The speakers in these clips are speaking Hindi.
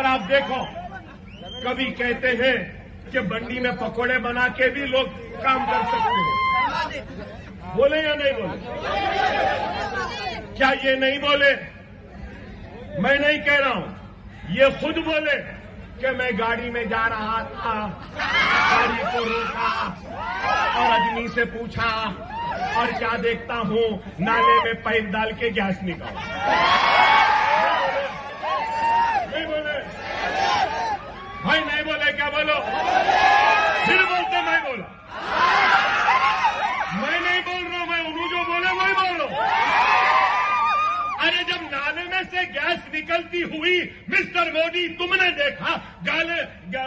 और आप देखो, कभी कहते हैं कि बंडी में पकोड़े बना के भी लोग काम कर सकते हैं। बोले या नहीं बोले? क्या ये नहीं बोले? मैं नहीं कह रहा हूं, ये खुद बोले कि मैं गाड़ी में जा रहा था, गाड़ी को रोका और आदमी से पूछा और क्या देखता हूं, नाले में पाइप डाल के गैस निकाल। नहीं बोले भाई, नहीं बोले? क्या बोलो? फिर बोलते मैं बोला। मैं नहीं बोल रहा हूं, मैं उन्होंने जो बोले वही बोल रहा हूं। अरे जब नाले में से गैस निकलती हुई मिस्टर मोदी तुमने देखा,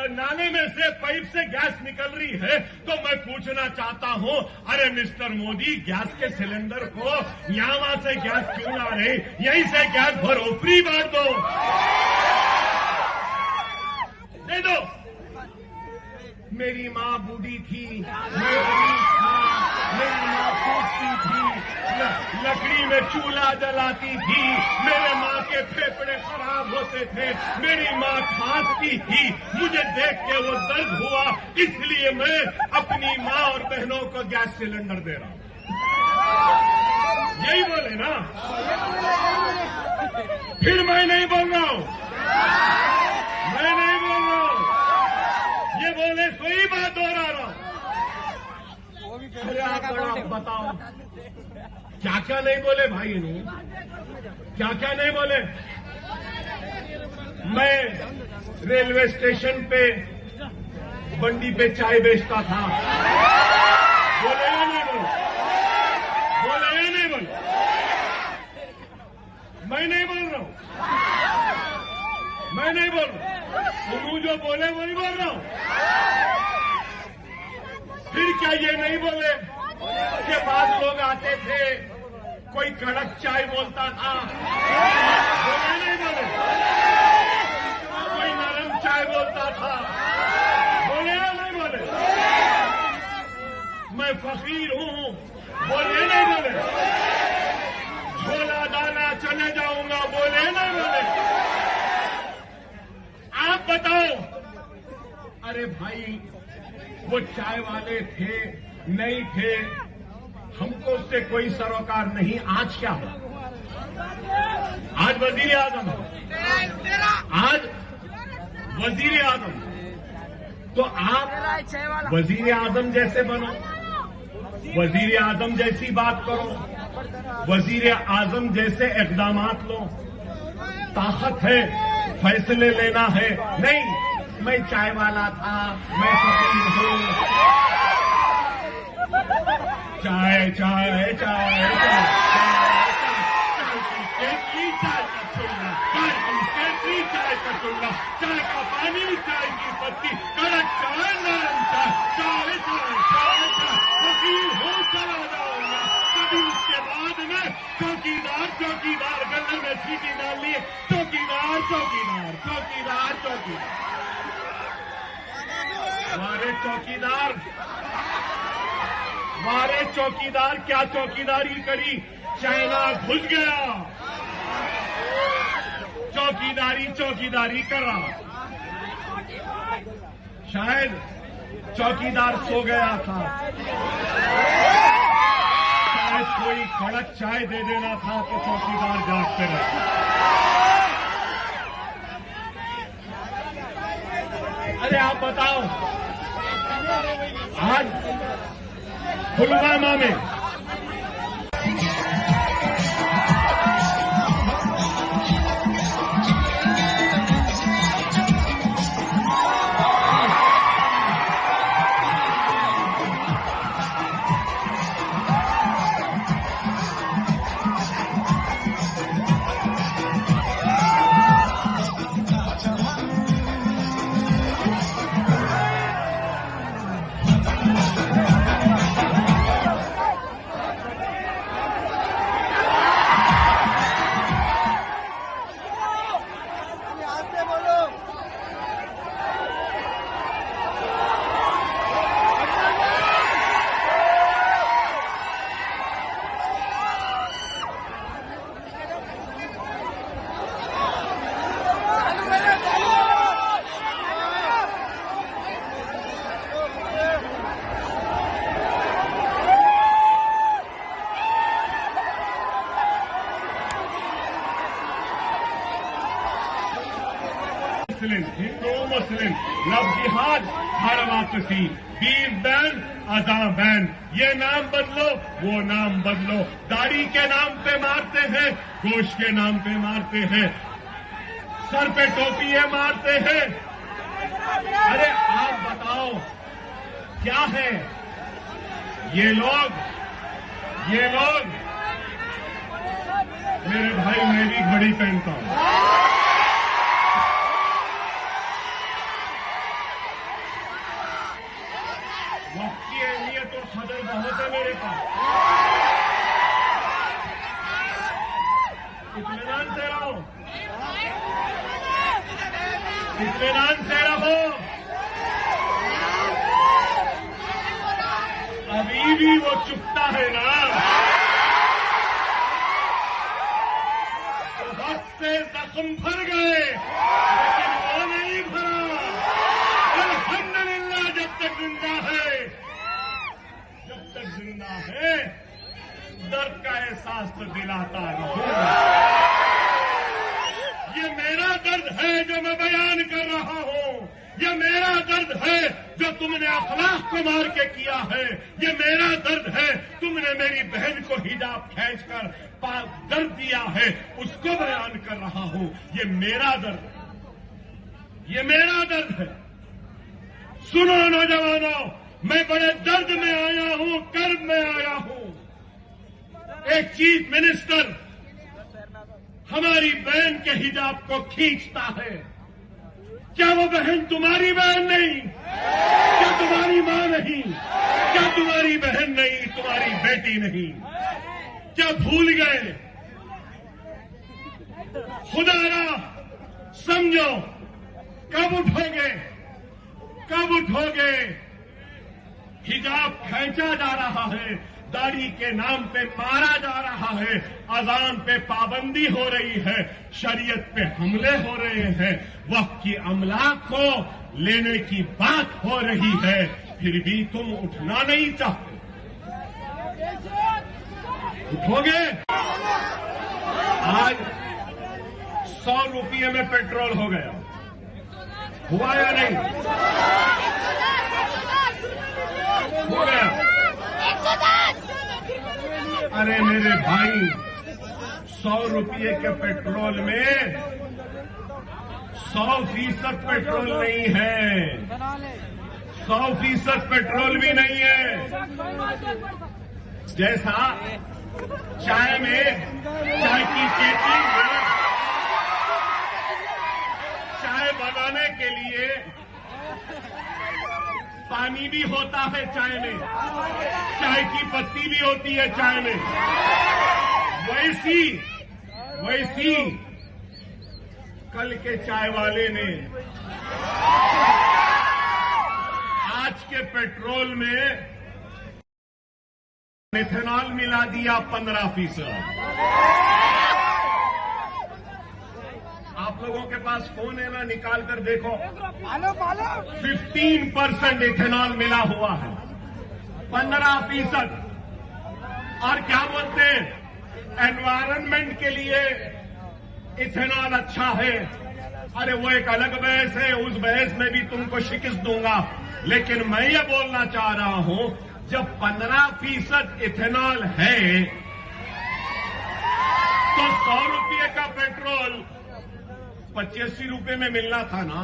नाले में से पाइप से गैस निकल रही है, तो मैं पूछना चाहता हूं, अरे मिस्टर मोदी, गैस के सिलेंडर को यहां वहां से गैस क्यों ला रहे? यहीं से गैस भरो, फ्री बांट दो, दे दो। मेरी माँ बूढ़ी थी, मैं गरीब था, मेरी माँ कूदती थी, लकड़ी में चूल्हा जलाती थी, मेरे माँ के फेफड़े खराब होते थे, मेरी माँ खांसती थी, मुझे देख के वो दर्द हुआ, इसलिए मैं अपनी माँ और बहनों को गैस सिलेंडर दे रहा हूं। यही बोले ना? फिर मैं नहीं बोल रहा हूं, मैं नहीं बोल रहा हूं, ये बोले सोई बात दोहरा रहा हूं। अरे आप बताओ, क्या क्या नहीं बोले भाई ने? क्या क्या नहीं बोले? मैं रेलवे स्टेशन पे बंडी पे चाय बेचता था, बोले या नहीं बोले? बोले या नहीं बोले? मैं नहीं बोल रहा हूं, मैं नहीं बोल रहा, उन्होंने जो बोले वही बोल रहा हूं। फिर क्या ये नहीं बोले कि बाद लोग आते थे, कोई कड़क चाय बोलता था, बोले नहीं बोले? कोई नरम चाय बोलता था, बोले या नहीं बोले? मैं फकीर हूं, बोले नहीं बोले? झोला दाना चले जाऊंगा, बोले नहीं बोले? आप बताओ। अरे भाई, वो चाय वाले थे नहीं थे, हमको उससे कोई सरोकार नहीं। आज क्या हो? आज वजीर आजम हो, आज वजीर आजम, तो आप वजीर आजम जैसे बनो, वजीर आजम जैसी बात करो, वजीर आजम जैसे इक़दामात लो। ताकत है, फैसले लेना है। नहीं, मैं चाय वाला था, मैं फकीर हूं, चाय चाय चाय चाय का पानी, चाय की पत्ती, कड़क चाय, नरम चाय, चाय चाय चाय चाय, फकीर हो चला जाऊंगा। कभी उसके बाद में चौकीदार चौकीदार गले में सीटी डाल लिए, चौकीदार चौकीदार चौकीदार चौकीदार। हमारे चौकीदार, हमारे चौकीदार क्या चौकीदारी करी? चाइना घुस गया, चौकीदारी चौकीदारी कर रहा। शायद चौकीदार सो गया था, शायद कोई कड़क चाय दे देना था तो चौकीदार जागते रहे। अरे आप बताओ, आज पुलवामा में मुस्लिम, हिंदू मुस्लिम, लव जिहाद, हर वापसी, बीफ बैन, अजा बैन, ये नाम बदलो, वो नाम बदलो, दाढ़ी के नाम पे मारते हैं, गोश्त के नाम पे मारते हैं, सर पे टोपी ये मारते हैं। अरे आप बताओ क्या है ये लोग मेरे भाई, मैं भी घड़ी पहनता हूं। वक्त की अहमियत और कदर बहुत है मेरे पास। इत्मीनान से रहो, इत्मीनान से रहो। अभी भी वो चुपता है ना, तो वक्त से जख्म भर गए, लेकिन वो नहीं भरा। अल्हम्दुलिल्लाह, जब तक जिंदा है, दर्द का एहसास तो दिलाता रहूंगा। ये मेरा दर्द है जो मैं बयान कर रहा हूं, ये मेरा दर्द है जो तुमने अखलाक को मार के किया है, ये मेरा दर्द है तुमने मेरी बहन को हिजाब खींचकर दर्द दिया है, उसको बयान कर रहा हूं। ये मेरा दर्द है, ये मेरा दर्द है। सुनो नौजवानों, मैं बड़े दर्द में आया हूं, कर्ब में आया हूं। एक चीफ मिनिस्टर हमारी बहन के हिजाब को खींचता है। क्या वो बहन तुम्हारी बहन नहीं? क्या तुम्हारी मां नहीं? क्या तुम्हारी बहन नहीं? तुम्हारी बेटी नहीं? क्या भूल गए? खुदारा समझो, कब उठोगे? कब उठोगे? हिजाब खींचा जा रहा है, दाढ़ी के नाम पे मारा जा रहा है, अजान पे पाबंदी हो रही है, शरीयत पे हमले हो रहे हैं, वक्त की अमलाक को लेने की बात हो रही है, फिर भी तुम उठना नहीं चाहते। उठोगे? आज 100 रुपये में पेट्रोल हो गया, हुआ या नहीं? हो गया। अरे मेरे भाई, 100 रुपये के पेट्रोल में 100% पेट्रोल नहीं है, 100% पेट्रोल भी नहीं है। जैसा चाय में, चाय की केतली में चाय बनाने के लिए पानी भी होता है, चाय में चाय की पत्ती भी होती है चाय में, वैसी कल के चाय वाले ने आज के पेट्रोल में इथेनॉल मिला दिया 15%। आप लोगों के पास फोन है ना, निकाल कर देखो, 15% इथेनॉल मिला हुआ है, 15%। और क्या बोलते हैं, एनवायरनमेंट के लिए इथेनॉल अच्छा है। अरे वो एक अलग बहस है, उस बहस में भी तुमको शिकस्त दूंगा। लेकिन मैं ये बोलना चाह रहा हूं, जब 15% इथेनॉल है तो 100 रुपये का पेट्रोल 85 रुपये में मिलना था ना।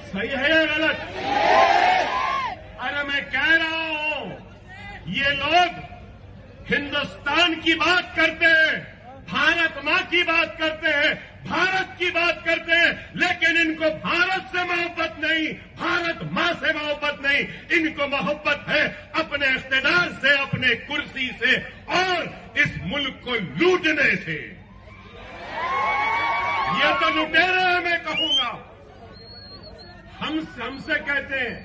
सही है या गलत? अरे मैं कह रहा हूं, ये लोग हिंदुस्तान की बात करते हैं, भारत मां की बात करते हैं, भारत की बात करते हैं, लेकिन इनको भारत से मोहब्बत नहीं, भारत मां से मोहब्बत नहीं, इनको मोहब्बत है अपने इख्तिदार से, अपने कुर्सी से और इस मुल्क को लूटने से। ये तो लुटेरे हैं, मैं कहूंगा। हमसे कहते हैं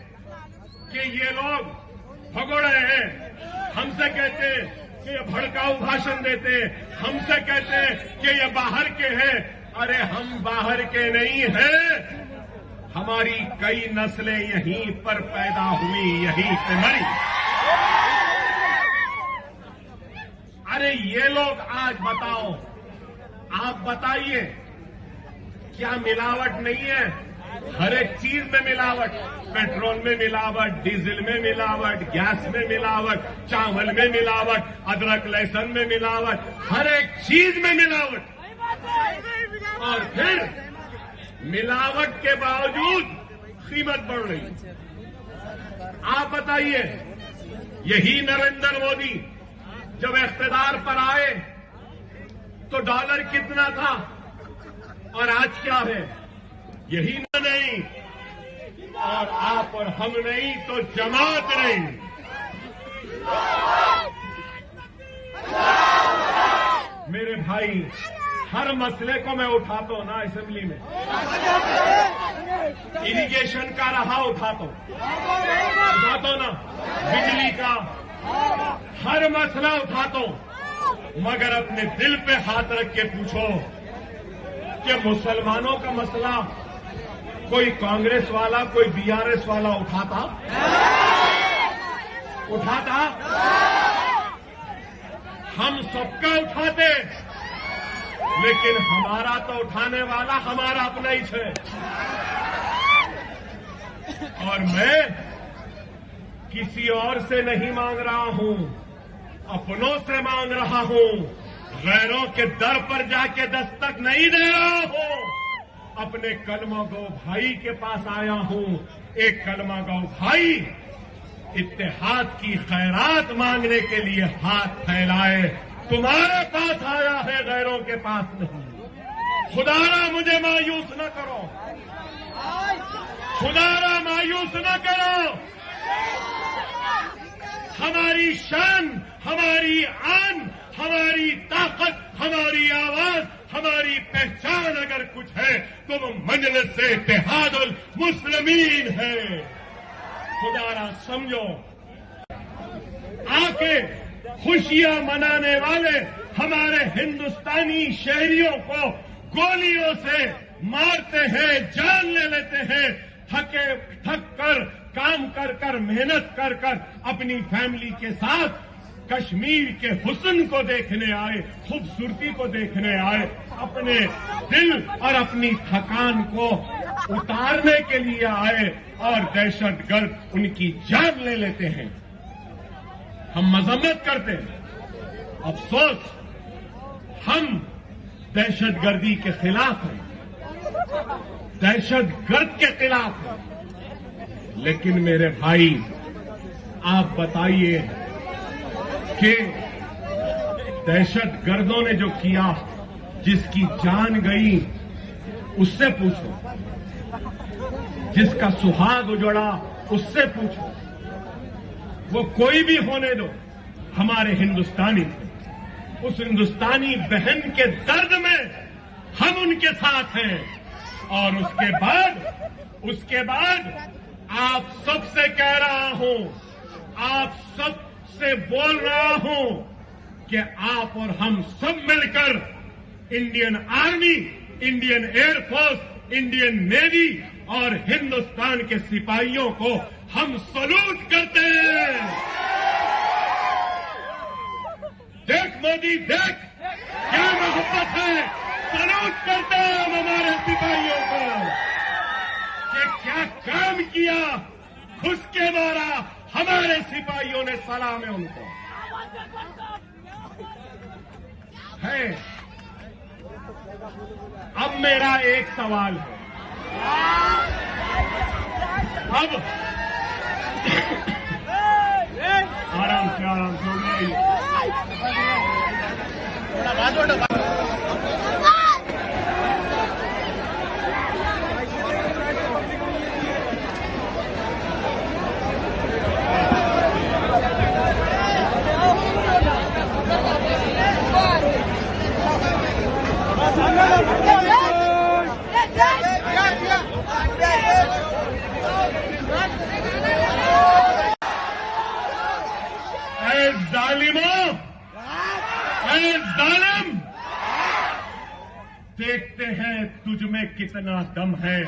कि ये लोग भगोड़े हैं, हमसे कहते हैं कि ये भड़काऊ भाषण देते हैं, हमसे कहते हैं कि ये बाहर के हैं। अरे हम बाहर के नहीं हैं, हमारी कई नस्लें यहीं पर पैदा हुई, यहीं पे मरी। अरे ये लोग आज बताओ, आप बताइए क्या मिलावट नहीं है? हर एक चीज में मिलावट, पेट्रोल में मिलावट, डीजल में मिलावट, गैस में मिलावट, चावल में मिलावट, अदरक लहसुन में मिलावट, हर एक चीज में मिलावट। और फिर मिलावट के बावजूद कीमत बढ़ रही। आप बताइए, यही नरेंद्र मोदी जब इख्तिदार पर आए तो डॉलर कितना था और आज क्या है? यही नहीं, और आप और हम नहीं तो जमात नहीं। मेरे भाई, हर मसले को मैं उठाता हूं ना असेंबली में। इरिगेशन का रहा उठाता हूं ना, बिजली का, हर मसला उठाता हूं, मगर अपने दिल पे हाथ रख के पूछो कि मुसलमानों का मसला कोई कांग्रेस वाला, कोई बीआरएस वाला उठाता? हम सबका उठाते, लेकिन हमारा तो उठाने वाला हमारा अपना ही है। और मैं किसी और से नहीं मांग रहा हूं, अपनों से मांग रहा हूं। गैरों के दर पर जाके दस्तक नहीं दे रहा हूं, अपने कलमा गो भाई के पास आया हूं। एक कलमा गो भाई इत्तेहाद की खैरात मांगने के लिए हाथ फैलाए, तुम्हारे पास आया है, गैरों के पास नहीं। खुदारा मुझे मायूस न करो, खुदारा मायूस न करो। हमारी शान, हमारी आन, हमारी ताकत, हमारी आवाज, हमारी पहचान अगर कुछ है तो वो मजलिस से इत्तेहादुल मुस्लिमीन है। खुदारा समझो, आके खुशियां मनाने वाले हमारे हिंदुस्तानी शहरियों को गोलियों से मारते हैं, जान ले लेते हैं, थक कर काम कर कर मेहनत कर कर अपनी फैमिली के साथ कश्मीर के हुस्न को देखने आए, खूबसूरती को देखने आए, अपने दिल और अपनी थकान को उतारने के लिए आए, और दहशतगर्द उनकी जान ले लेते हैं। हम मजम्मत करते हैं, अफसोस हम दहशतगर्दी के खिलाफ हैं, दहशतगर्द के खिलाफ हैं। लेकिन मेरे भाई, आप बताइए कि दहशतगर्दों ने जो किया, जिसकी जान गई, उससे पूछो, जिसका सुहाग उजड़ा उससे पूछो। वो कोई भी होने दो, हमारे हिंदुस्तानी थे। उस हिंदुस्तानी बहन के दर्द में हम उनके साथ हैं। और उसके बाद आप सबसे कह रहा हूं, आप सबसे बोल रहा हूं कि आप और हम सब मिलकर Indian army, Indian air force, Indian navy और हिंदुस्तान के सिपाहियों को हम सलूट करते हैं। देख मोदी, देख क्या मोहब्बत है, सलूट करते हैं हम हमारे सिपाहियों को कि क्या काम किया, घुस के मारा, हमारे सिपाहियों ने सलाम है उनको। है अब मेरा एक सवाल है, अब आराम से हो गया। जालिम, देखते हैं तुझ में कितना दम है,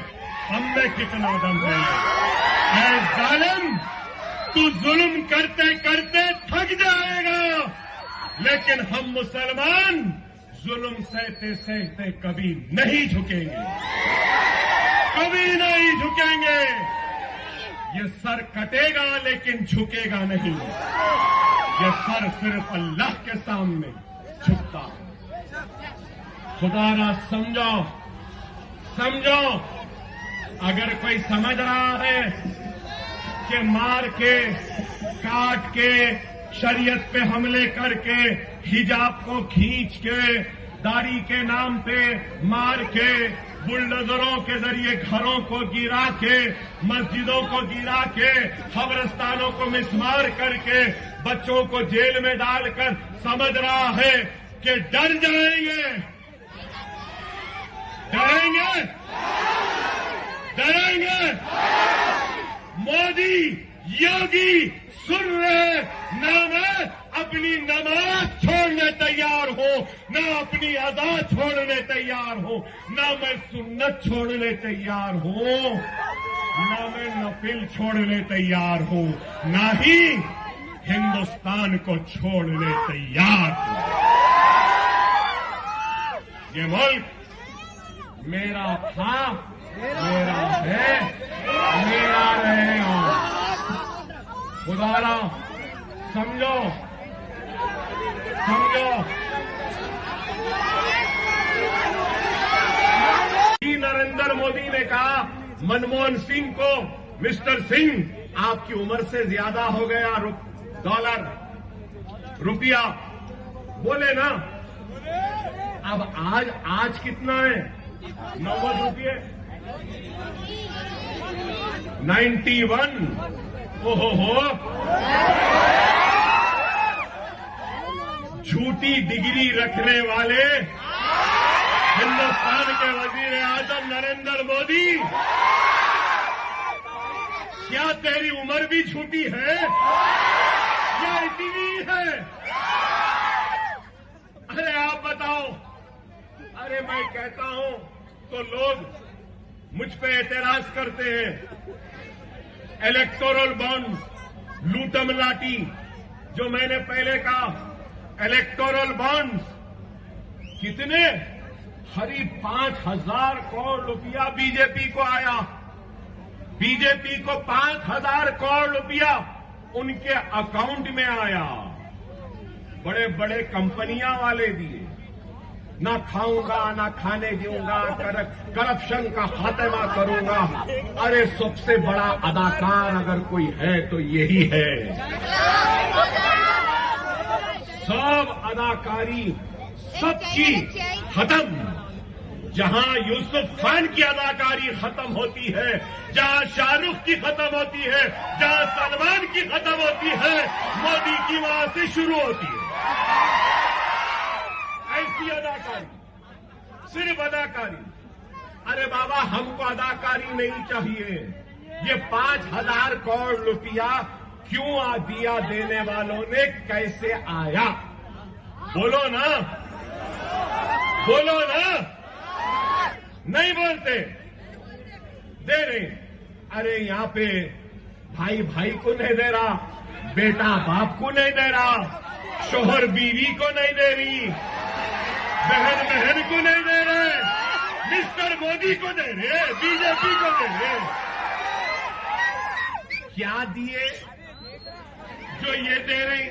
हम में कितना दम है। ऐ जालिम, तू जुल्म करते करते थक जाएगा, लेकिन हम मुसलमान जुल्म सहते सहते कभी नहीं झुकेंगे, कभी नहीं झुकेंगे। ये सर कटेगा लेकिन झुकेगा नहीं। ये सर सिर्फ अल्लाह के सामने झुकता है। खुदारा समझो, समझो। अगर कोई समझ रहा है कि मार के, काट के, शरीयत पे हमले करके, हिजाब को खींच के, दाढ़ी के नाम पे मार के, बुलडोजरों के जरिए घरों को गिरा के, मस्जिदों को गिरा के, कब्रिस्तानों को मिसमार करके, बच्चों को जेल में डालकर समझ रहा है कि डर जाएंगे, डरेंगे, डरेंगे। मोदी, योगी सुन रहे, ना मैं अपनी नमाज छोड़ने तैयार हो, ना अपनी अदा छोड़ने तैयार हो, ना मैं सुन्नत छोड़ने तैयार हो, ना मैं नफिल छोड़ने तैयार हो, ना ही हिंदुस्तान को छोड़ने तैयार हो। ये मुल्क मेरा था, मेरा है, मेरा रहेगा। खुदारा समझो, समझो। नरेंद्र मोदी ने कहा मनमोहन सिंह को, मिस्टर सिंह आपकी उम्र से ज्यादा हो गया डॉलर, रुपया, बोले ना। अब आज कितना है? 90 रुपये, 91। ओहो, झूठी डिग्री रखने वाले हिंदुस्तान के वजीर आजम नरेंद्र मोदी, क्या तेरी उम्र भी झूठी है या इतनी है? अरे आप बताओ। अरे मैं कहता हूं तो लोग मुझ पे एतराज करते हैं। इलेक्टोरल बॉन्ड, लूटम लाटी, जो मैंने पहले कहा, इलेक्टोरल बॉन्ड कितने? करीब 5,000 करोड़ रुपया बीजेपी को आया। बीजेपी को 5,000 करोड़ रुपया उनके अकाउंट में आया। बड़े बड़े कंपनियां वाले दिए। ना खाऊंगा, ना खाने दूंगा, करप्शन का खात्मा करूंगा। अरे सबसे बड़ा अदाकार अगर कोई है तो यही है। सब अदाकारी सबकी खत्म। जहां यूसुफ खान की अदाकारी खत्म होती है, जहां शाहरुख की खत्म होती है, जहां सलमान की खत्म होती है, मोदी की वहां से शुरू होती है। ऐसी अदाकारी, सिर्फ अदाकारी। अरे बाबा हमको अदाकारी नहीं चाहिए। ये 5,000 करोड़ रुपया क्यों दिया देने वालों ने कैसे आया? बोलो ना, बोलो ना। नहीं बोलते, दे रहे। अरे यहां पे भाई भाई को नहीं दे रहा, बेटा बाप को नहीं दे रहा, शोहर बीवी को नहीं दे रही, बहन बहन को नहीं दे रहे, मिस्टर मोदी को दे रहे, बीजेपी को दे रहे। क्या दिए जो ये दे रहे?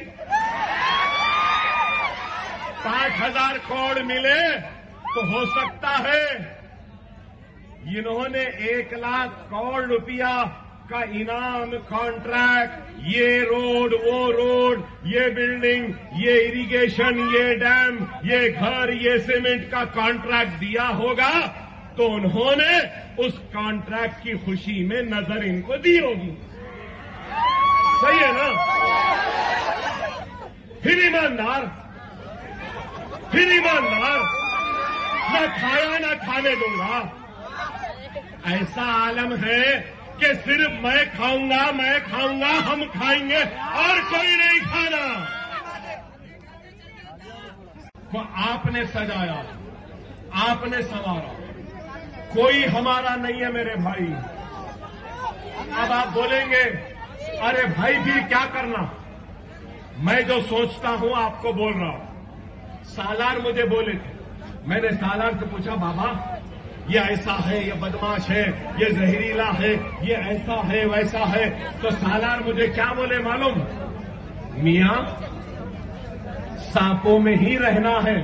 5,000 करोड़ मिले तो हो सकता है इन्होंने 1 लाख करोड़ रुपया का इनाम, कॉन्ट्रैक्ट, ये रोड, वो रोड, ये बिल्डिंग, ये इरिगेशन, ये डैम, ये घर, ये सीमेंट का कॉन्ट्रैक्ट दिया होगा तो उन्होंने उस कॉन्ट्रैक्ट की खुशी में नजर इनको दी होगी। सही है ना? फिर ईमानदार, फिर ईमानदार, ना खाया ना खाने दूंगा। ऐसा आलम है कि सिर्फ मैं खाऊंगा, हम खाएंगे और कोई नहीं खाना। तो आपने सजाया, आपने संवारा, कोई हमारा नहीं है मेरे भाई। अब आप बोलेंगे अरे भाई फिर क्या करना? मैं जो सोचता हूं आपको बोल रहा हूं। सालार मुझे बोले थे मैंने सालार से पूछा, बाबा ये ऐसा है, ये बदमाश है, ये जहरीला है, ये ऐसा है वैसा है। तो सालार मुझे क्या बोले मालूम? मियां, सांपों में ही रहना है,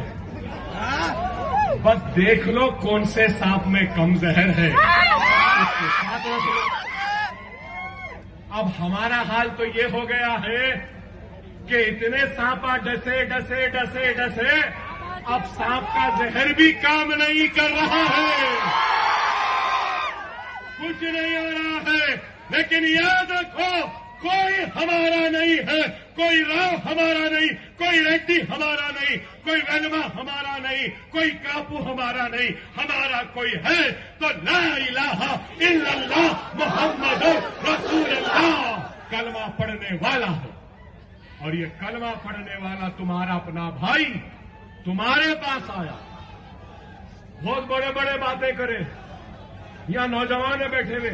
बस देख लो कौन से सांप में कम जहर है, उसके साथ रख लो। अब हमारा हाल तो ये हो गया है कि इतने सांपा डसे डसे डसे डसे अब सांप का जहर भी काम नहीं कर रहा है, कुछ नहीं हो रहा है। लेकिन याद रखो, कोई हमारा नहीं है, कोई राव हमारा नहीं, कोई रेड्डी हमारा नहीं, कोई वेलमा हमारा नहीं, कोई कापू हमारा नहीं, हमारा कोई है तो ला इलाहा इल्लल्लाह मुहम्मद रसूलुल्लाह कलमा पढ़ने वाला है। और ये कलमा पढ़ने वाला तुम्हारा अपना भाई तुम्हारे पास आया, बहुत बड़े बड़े बातें करे। यहां नौजवान है बैठे हुए,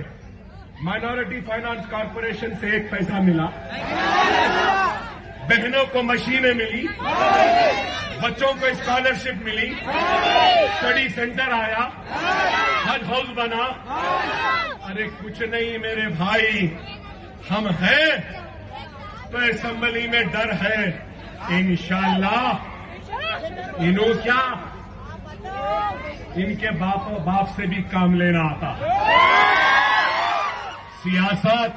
माइनॉरिटी फाइनेंस कॉर्पोरेशन से 1 पैसा मिला, बहनों को मशीनें मिली, बच्चों को स्कॉलरशिप मिली, स्टडी सेंटर आया, हज हाउस बना। अरे कुछ नहीं मेरे भाई, हम हैं तो असेंबली में डर है। इंशाअल्लाह इन्हों क्या, इनके बाप से भी काम लेना आता। सियासत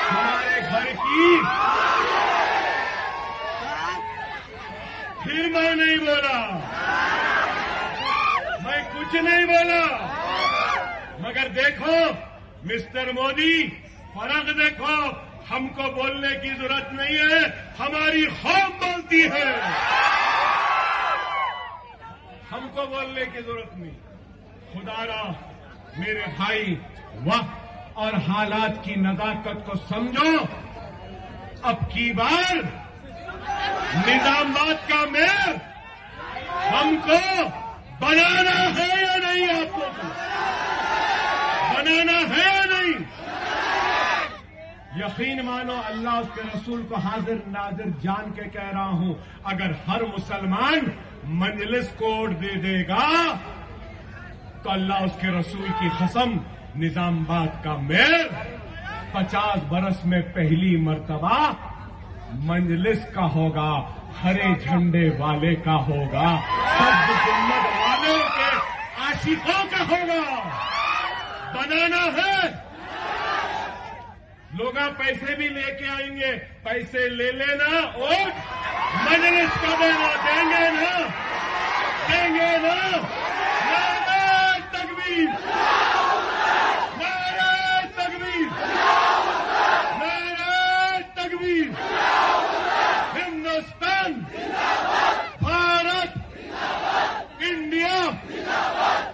हमारे घर की। फिर मैं नहीं बोला, मैं कुछ नहीं बोला, मगर देखो मिस्टर मोदी, फर्क देखो, हमको बोलने की जरूरत नहीं है, हमारी कौम बोलती है, हमको बोलने की जरूरत नहीं। खुदारा मेरे भाई, वक्त और हालात की नजाकत को समझो। अब की बार निजामाबाद का मेयर हमको बनाना है या नहीं, आपको बनाना है या नहीं? यकीन मानो, अल्लाह उसके रसूल को हाजिर नाजिर जान के कह रहा हूं, अगर हर मुसलमान मजलिस कोड दे देगा तो अल्लाह उसके रसूल की कसम, निजामाबाद का मेयर 50 बरस में पहली मर्तबा मजलिस का होगा, हरे झंडे वाले का होगा, सब सुन्नत वालों के आशिकों का होगा। बनाना है, लोग पैसे भी लेके आएंगे, पैसे ले लेना और मजलिस का देना, देंगे ना, देंगे ना। नारे तकबीर, नारे तकबीर, नारे तकबीर। हिंदुस्तान, भारत, इंडिया,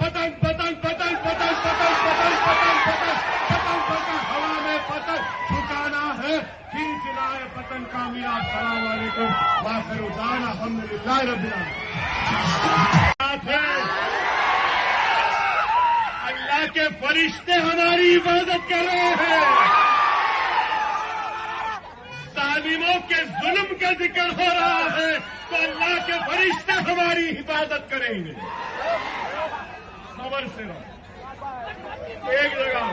पतंग पतंग पतंग पतंग पतंग पतंग पतंग पतंग पतंग पतंग, हवा में पतंग झुकाना है, खींचना है पतंग का मीरा। अस्सलाम वालेकुम वाखिर दाना अल्हम्दुलिल्लाह रब्बिल आलमीन। अल्लाह के फरिश्ते हमारी हिफाजत कर रहे हैं, जालिमों के जुल्म का जिक्र हो रहा है तो अल्लाह के फरिश्ते हमारी हिफाजत करेंगे। सबर से रहो, एक जगह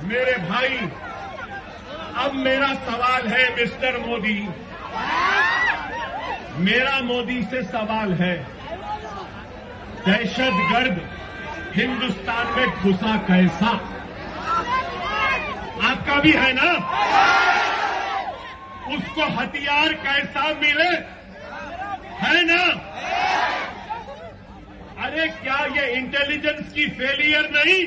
मेरे भाई। अब मेरा सवाल है मिस्टर मोदी, मेरा मोदी से सवाल है, दहशतगर्द हिंदुस्तान में घुसा कैसा? आपका भी है ना? उसको हथियार कैसा मिले, है ना? अरे क्या ये इंटेलिजेंस की फेलियर नहीं?